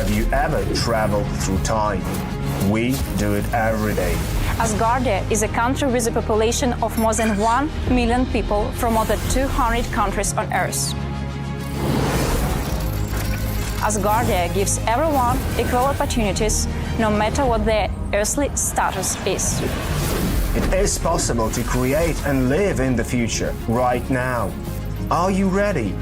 Have you ever traveled through time? We do it every day. Asgardia is a country with a population of more than 1 million people from more than 200 countries on Earth. Asgardia gives everyone equal opportunities, no matter what their earthly status is. It is possible to create and live in the future right now. Are you ready?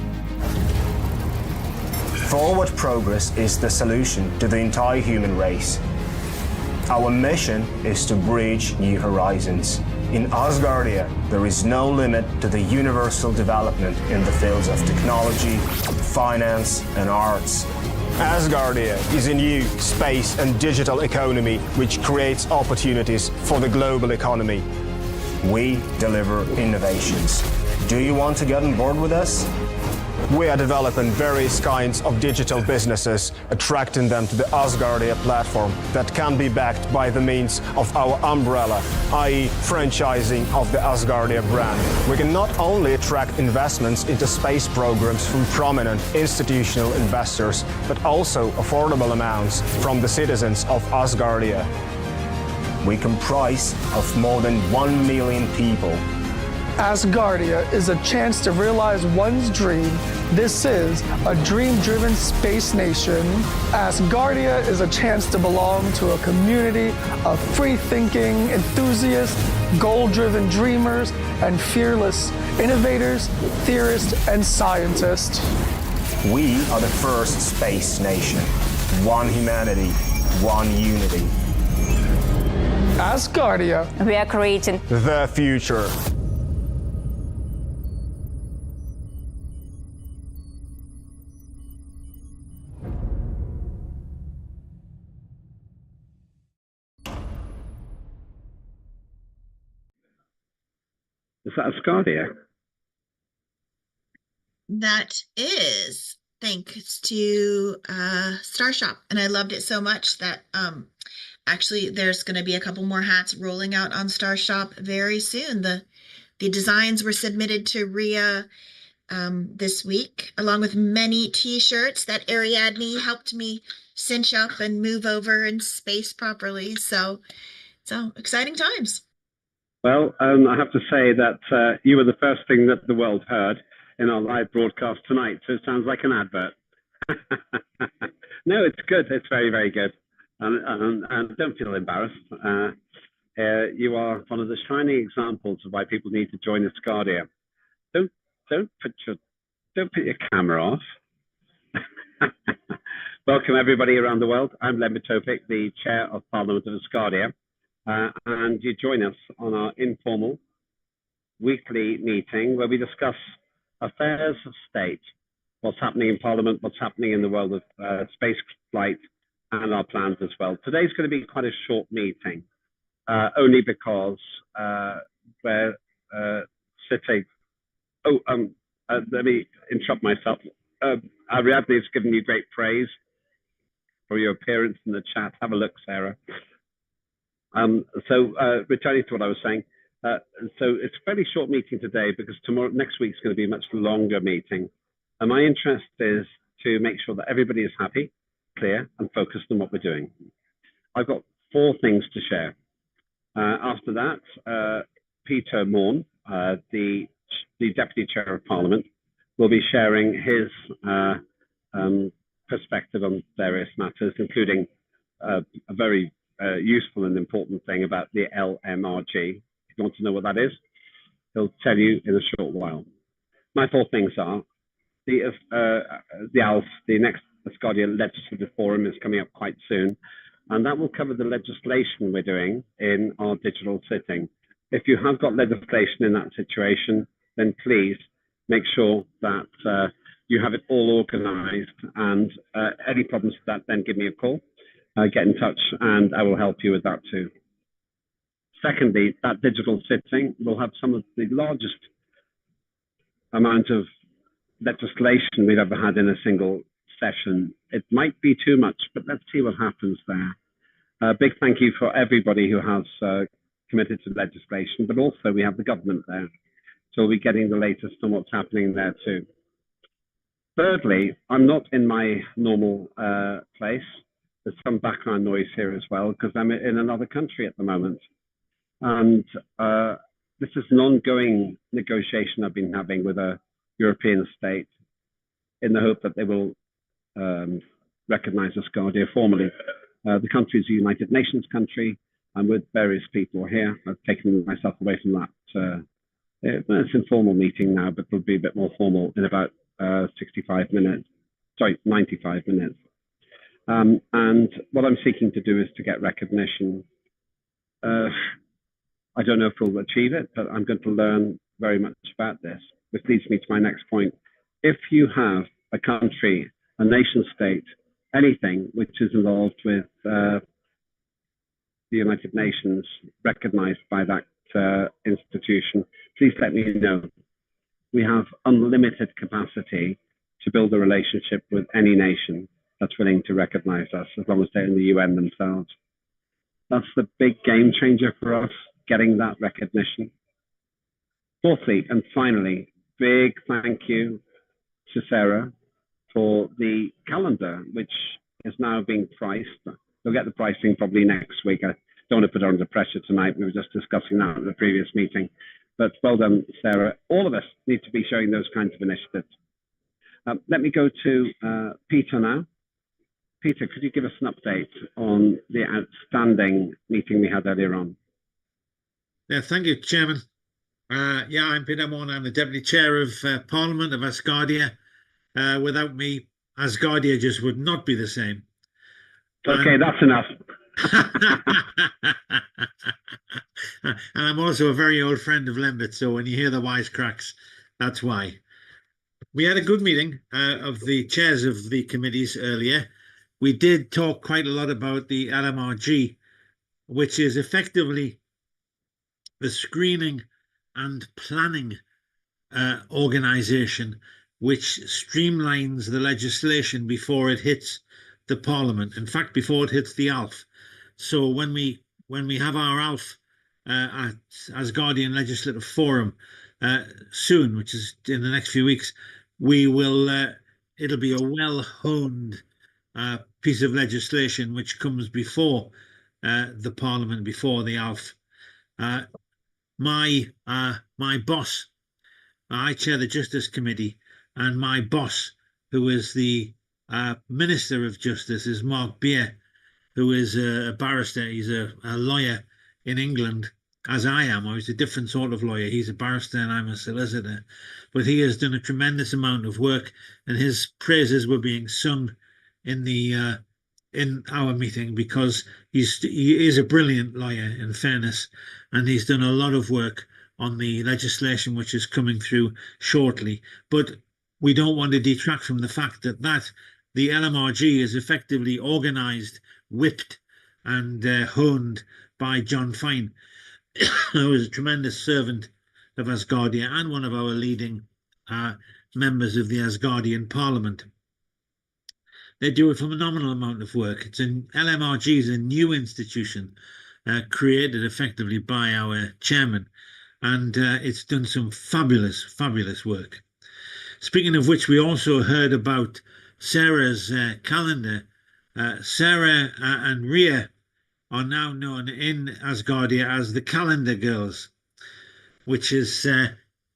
Forward progress is the solution to the entire human race. Our mission is to bridge new horizons. In Asgardia, there is no limit to the universal development in the fields of technology, finance, and arts. Asgardia is a new space and digital economy which creates opportunities for the global economy. We deliver innovations. Do you want to get on board with us? We are developing various kinds of digital businesses, attracting them to the Asgardia platform that can be backed by the means of our umbrella, i.e. franchising of the Asgardia brand. We can not only attract investments into space programs from prominent institutional investors, but also affordable amounts from the citizens of Asgardia. We comprise of more than 1 million people. Asgardia is a chance to realize one's dream. This is a dream-driven space nation. Asgardia is a chance to belong to a community of free-thinking enthusiasts, goal-driven dreamers, and fearless innovators, theorists, and scientists. We are the first space nation. One humanity, one unity. Asgardia. We are creating the future. Is that Asgardia? That is, thanks to Star Shop, and I loved it so much that actually there's going to be a couple more hats rolling out on Star Shop very soon. The designs were submitted to RIA this week, along with many T-shirts that Ariadne helped me cinch up and move over and space properly. So exciting times. Well, I have to say that you were the first thing that the world heard in our live broadcast tonight, so it sounds like an advert. No, it's good. It's very, very good. And don't feel embarrassed. You are one of the shining examples of why people need to join Asgardia. Don't put your camera off. Welcome everybody around the world. I'm Len Topic, the Chair of Parliament of Asgardia. And you join us on our informal weekly meeting where we discuss affairs of state, what's happening in Parliament, what's happening in the world of space flight, and our plans as well. Today's going to be quite a short meeting, only because we're sitting. Let me interrupt myself. Ariadne has given you great praise for your appearance in the chat. Have a look, Sarah. Returning to what I was saying, so it's a fairly short meeting today because next week's going to be a much longer meeting. And my interest is to make sure that everybody is happy, clear, and focused on what we're doing. I've got 4 things to share. After that, Peter Morn, the Deputy Chair of Parliament, will be sharing his perspective on various matters, including a very useful and important thing about the LMRG. If you want to know what that is, he'll tell you in a short while. My 4 things are the ALF, the next Asgardia Legislative Forum, is coming up quite soon, and that will cover the legislation we're doing in our digital sitting. If you have got legislation in that situation, then please make sure that you have it all organized, and any problems with that, then give me a call. Get in touch and I will help you with that too. Secondly, that digital sitting will have some of the largest amount of legislation we've ever had in a single session. It might be too much, but let's see what happens there. A big thank you for everybody who has committed to legislation, but also we have the government there. So we'll be getting the latest on what's happening there too. Thirdly, I'm not in my normal place. There's some background noise here as well because I'm in another country at the moment. And this is an ongoing negotiation I've been having with a European state in the hope that they will recognize Asgardia formally. The country is a United Nations country. I'm with various people here. I've taken myself away from that. It's an informal meeting now, but it'll be a bit more formal in about 95 minutes. Sorry, 95 minutes. And what I'm seeking to do is to get recognition. I don't know if we'll achieve it, but I'm going to learn very much about this, which leads me to my next point. If you have a country, a nation state, anything which is involved with the United Nations, recognized by that institution, please let me know. We have unlimited capacity to build a relationship with any nation that's willing to recognize us, as long as they're in the UN themselves. That's the big game changer for us, getting that recognition. Fourthly, and finally, big thank you to Sarah for the calendar, which is now being priced. We'll get the pricing probably next week. I don't want to put her under pressure tonight. We were just discussing that at the previous meeting. But well done, Sarah. All of us need to be showing those kinds of initiatives. Let me go to Peter now. Peter, could you give us an update on the outstanding meeting we had earlier on? Yeah, thank you, Chairman. Yeah, I'm Peter Morn. I'm the Deputy Chair of Parliament of Asgardia. Without me, Asgardia just would not be the same. Okay, that's enough. And I'm also a very old friend of Lembit, so when you hear the wisecracks, that's why. We had a good meeting of the chairs of the committees earlier. We did talk quite a lot about the LMRG, which is effectively the screening and planning organisation which streamlines the legislation before it hits the Parliament. In fact, before it hits the ALF. So when we have our ALF at Asgardian Legislative Forum soon, which is in the next few weeks, we will. It'll be a well-honed piece of legislation which comes before the Parliament, before the ALF. My boss, I chair the Justice Committee, and my boss, who is the Minister of Justice, is Mark Beer, who is a barrister. He's a lawyer in England, as I am. Or he's a different sort of lawyer. He's a barrister and I'm a solicitor. But he has done a tremendous amount of work, and his praises were being sung in our meeting because he is a brilliant lawyer, in fairness, and he's done a lot of work on the legislation which is coming through shortly. But we don't want to detract from the fact that the LMRG is effectively organised, whipped and honed by John Fine, who is a tremendous servant of Asgardia and one of our leading members of the Asgardian Parliament. They do a phenomenal amount of work. LMRG is a new institution created effectively by our chairman, and it's done some fabulous, fabulous work. Speaking of which, we also heard about Sarah's calendar. Sarah and Ria are now known in Asgardia as the Calendar Girls, which is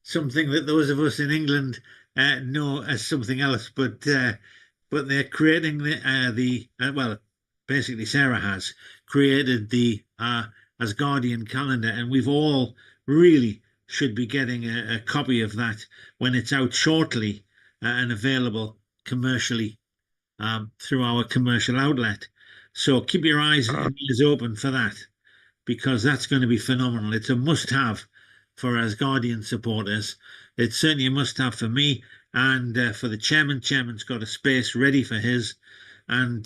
something that those of us in England know as something else, but they're creating well, basically Sarah has created the Asgardian calendar, and we've all really should be getting a copy of that when it's out shortly and available commercially through our commercial outlet. So keep your eyes and ears open for that, because that's going to be phenomenal. It's a must-have for Asgardian supporters. It's certainly a must-have for me and for the chairman. Chairman's got a space ready for his, and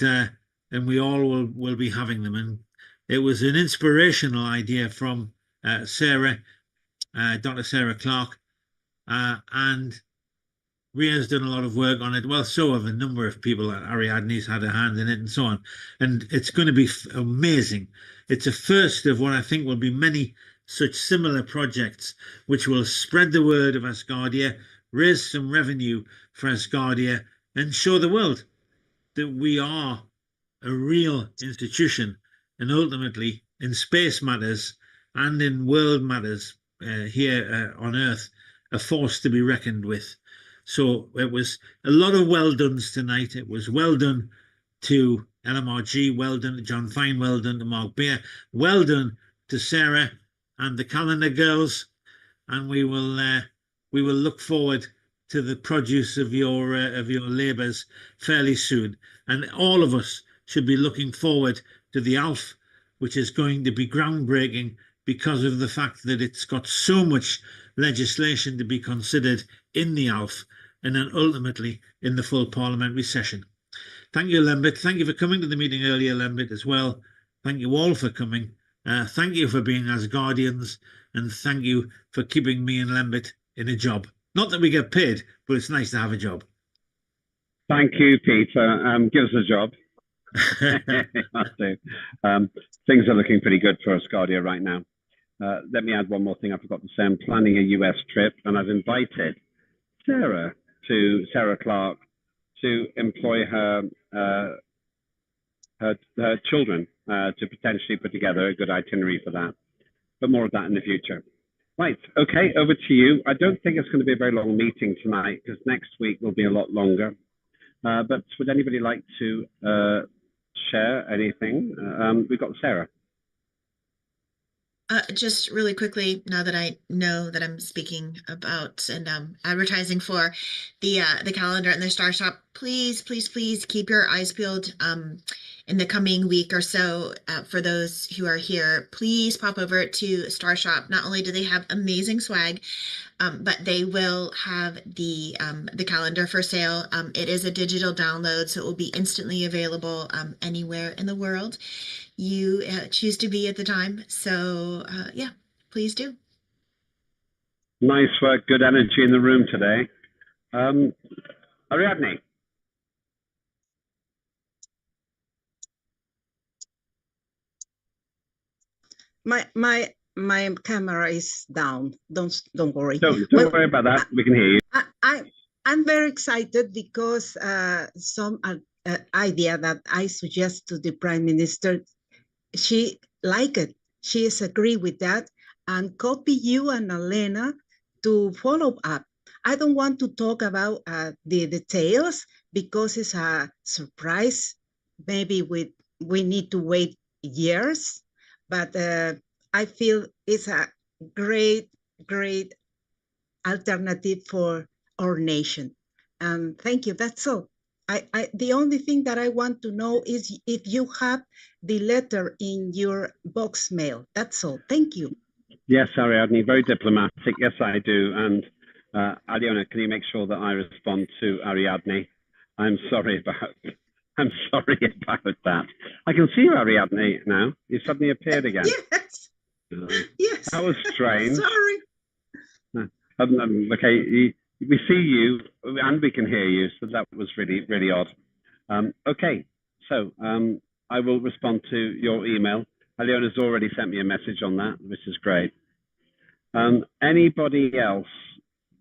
we all will be having them. And it was an inspirational idea from Sarah, Dr. Sarah Clark, and Ria's done a lot of work on it. Well, so have a number of people. Ariadne's had a hand in it and so on. And it's going to be amazing. It's a first of what I think will be many such similar projects, which will spread the word of Asgardia, raise some revenue for Asgardia, and show the world that we are a real institution, and ultimately in space matters and in world matters here on Earth, a force to be reckoned with. So it was a lot of well dones tonight. It was well done to LMRG, well done to John Fine, well done to Mark Beer, well done to Sarah and the calendar girls, and we will look forward to the produce of your labours fairly soon. And all of us should be looking forward to the ALF, which is going to be groundbreaking because of the fact that it's got so much legislation to be considered in the ALF and then ultimately in the full parliamentary session. Thank you, Lembit. Thank you for coming to the meeting earlier, Lembit, as well. Thank you all for coming. Thank you for being Asgardians, and thank you for keeping me and Lembit in a job. Not that we get paid, but it's nice to have a job. Thank you, Peter. Give us a job. Things are looking pretty good for Asgardia right now. Let me add one more thing I forgot to say. I'm planning a US trip, and I've invited Sarah Clark to employ her children to potentially put together a good itinerary for that. But more of that in the future. Right, okay, over to you. I don't think it's going to be a very long meeting tonight because next week will be a lot longer. But would anybody like to share anything? We've got Sarah. Just really quickly, now that I know that I'm speaking about and advertising for the calendar and the Star Shop, please, please, please keep your eyes peeled in the coming week or so. For those who are here, please pop over to Star Shop. Not only do they have amazing swag, but they will have the calendar for sale. It is a digital download, so it will be instantly available anywhere in the world you choose to be at the time. So yeah, please do. Nice work, good energy in the room today. Ariadne. My camera is down. Don't worry. Don't worry about that. We can hear you. I'm very excited because some idea that I suggest to the Prime Minister, she liked it. She is agree with that, and copy you and Elena to follow up. I don't want to talk about the details because it's a surprise. Maybe we need to wait years, but I feel it's a great alternative for our nation. Thank you. That's all. The only thing that I want to know is if you have the letter in your box mail. That's all. Thank you. Yes, Ariadne, very diplomatic. Yes, I do. And Aliona, can you make sure that I respond to Ariadne? I'm sorry about that. I can see you, Ariadne, now. You suddenly appeared again. Yes. Yes. That was strange. Sorry. Okay, we see you and we can hear you, so that was really odd. Okay, so I will respond to your email. Aliona's already sent me a message on that, which is great. Anybody else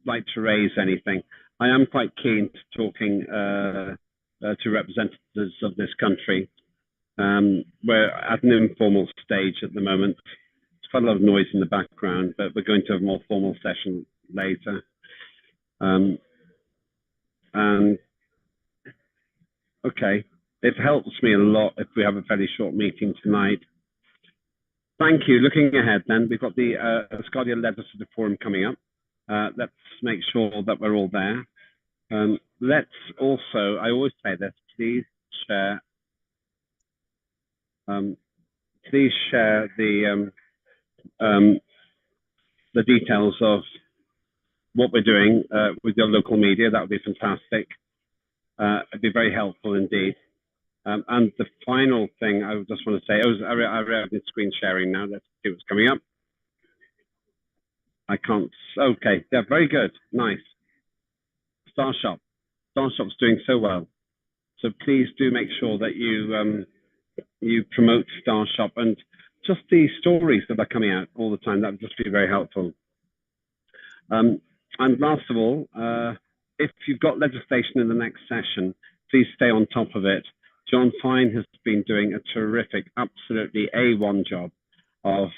like to raise anything? I am quite keen to talking to representatives of this country. We're at an informal stage at the moment. There's quite a lot of noise in the background, but we're going to have a more formal session later. And okay, it helps me a lot if we have a fairly short meeting tonight. Thank you. Looking ahead then, we've got the Asgardia Legislative Forum coming up. Let's make sure that we're all there. Let's also, I always say this, please share the details of what we're doing with your local media. That would be fantastic. It'd be very helpful indeed. And the final thing I just want to say, I read the screen sharing now. Let's see what's coming up. I can't. Okay, yeah, very good. Nice. Star Shop. Star Shop's doing so well. So please do make sure that you promote Star Shop and just the stories that are coming out all the time. That would just be very helpful. And last of all, if you've got legislation in the next session, please stay on top of it. John Fine has been doing a terrific, absolutely A1 job of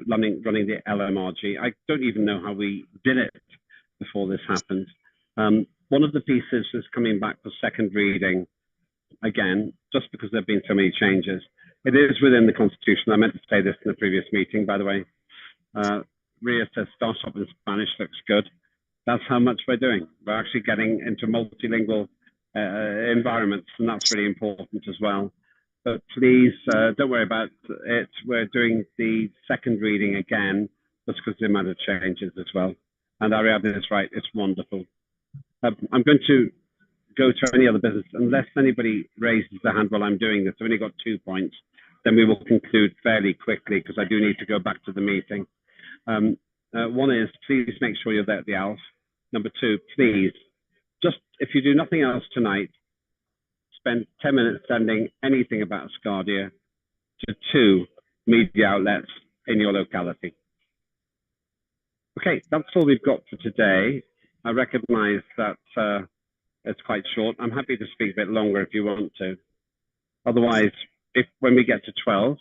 running the LMRG. I don't even know how we did it before this happened. One of the pieces is coming back for second reading again, just because there have been so many changes. It is within the Constitution. I meant to say this in the previous meeting, by the way. Ria says startup in Spanish looks good. That's how much we're doing. We're actually getting into multilingual environments, and that's really important as well. But please don't worry about it. We're doing the second reading again, just because the amount of changes as well. And Ariadne is right, it's wonderful. I'm going to go to any other business, unless anybody raises their hand while I'm doing this. I've only got 2 points. Then we will conclude fairly quickly, because I do need to go back to the meeting. One is, please make sure you're there at the ALF. Number 2, please, just if you do nothing else tonight, spend 10 minutes sending anything about Asgardia to 2 media outlets in your locality. Okay, that's all we've got for today. I recognize that it's quite short. I'm happy to speak a bit longer if you want to. Otherwise, when we get to 12,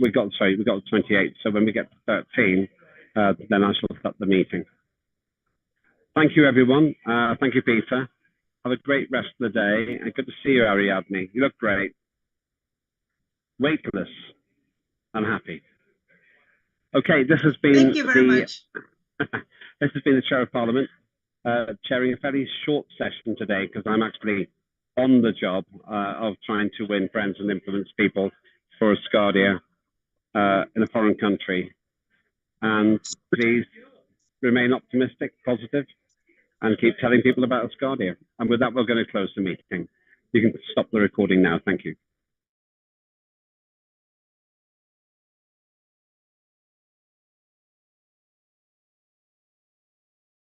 we got 28. So when we get to 13, then I shall start the meeting. Thank you, everyone. Thank you, Peter. Have a great rest of the day, and good to see you, Ariadne. You look great. Weightless and happy. Okay, this has been Thank you very much. This has been the Chair of Parliament, chairing a fairly short session today, because I'm actually on the job of trying to win friends and influence people for Asgardia in a foreign country. And please remain optimistic, positive, and keep telling people about Asgardia. And with that, we're going to close the meeting. You can stop the recording now. Thank you.